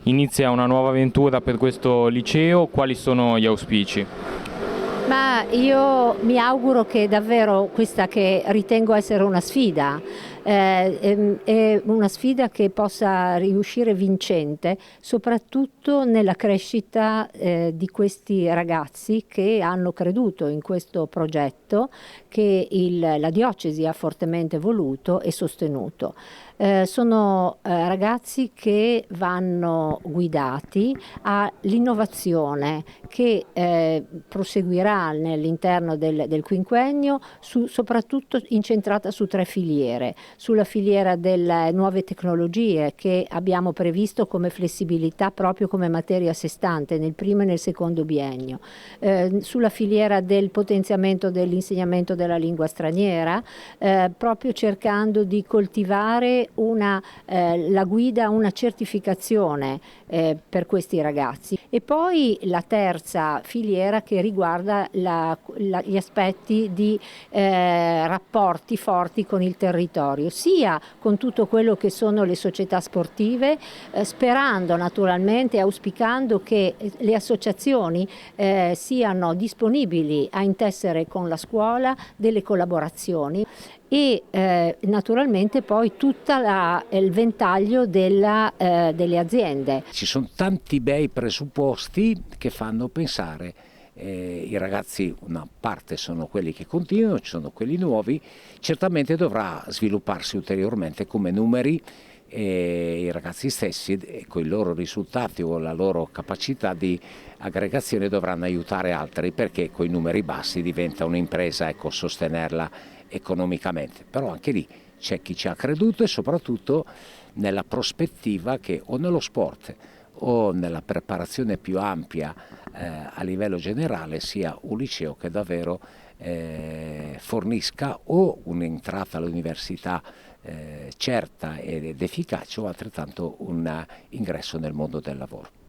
inizia una nuova avventura per questo liceo, quali sono gli auspici? Ma io mi auguro che davvero questa, che ritengo essere una sfida, è una sfida che possa riuscire vincente, soprattutto nella crescita di questi ragazzi che hanno creduto in questo progetto che la diocesi ha fortemente voluto e sostenuto. Sono ragazzi che vanno guidati all'innovazione che proseguirà all'interno del quinquennio, soprattutto incentrata su 3 filiere: sulla filiera delle nuove tecnologie, che abbiamo previsto come flessibilità proprio come materia a sé stante nel primo e nel secondo biennio, sulla filiera del potenziamento dell'insegnamento della lingua straniera, proprio cercando di coltivare la guida, una certificazione per questi ragazzi. E poi la terza filiera che riguarda gli aspetti di rapporti forti con il territorio, sia con tutto quello che sono le società sportive, sperando naturalmente, auspicando che le associazioni siano disponibili a intessere con la scuola delle collaborazioni, e naturalmente poi tutto il ventaglio delle aziende. Ci sono tanti bei presupposti che fanno pensare. I ragazzi, una parte sono quelli che continuano, ci sono quelli nuovi, certamente dovrà svilupparsi ulteriormente come numeri, e i ragazzi stessi con i loro risultati o la loro capacità di aggregazione dovranno aiutare altri, perché con i numeri bassi diventa un'impresa, ecco, sostenerla economicamente. Però anche lì c'è chi ci ha creduto, e soprattutto nella prospettiva che o nello sport o nella preparazione più ampia a livello generale sia un liceo che davvero fornisca o un'entrata all'università certa ed efficace, o altrettanto un ingresso nel mondo del lavoro.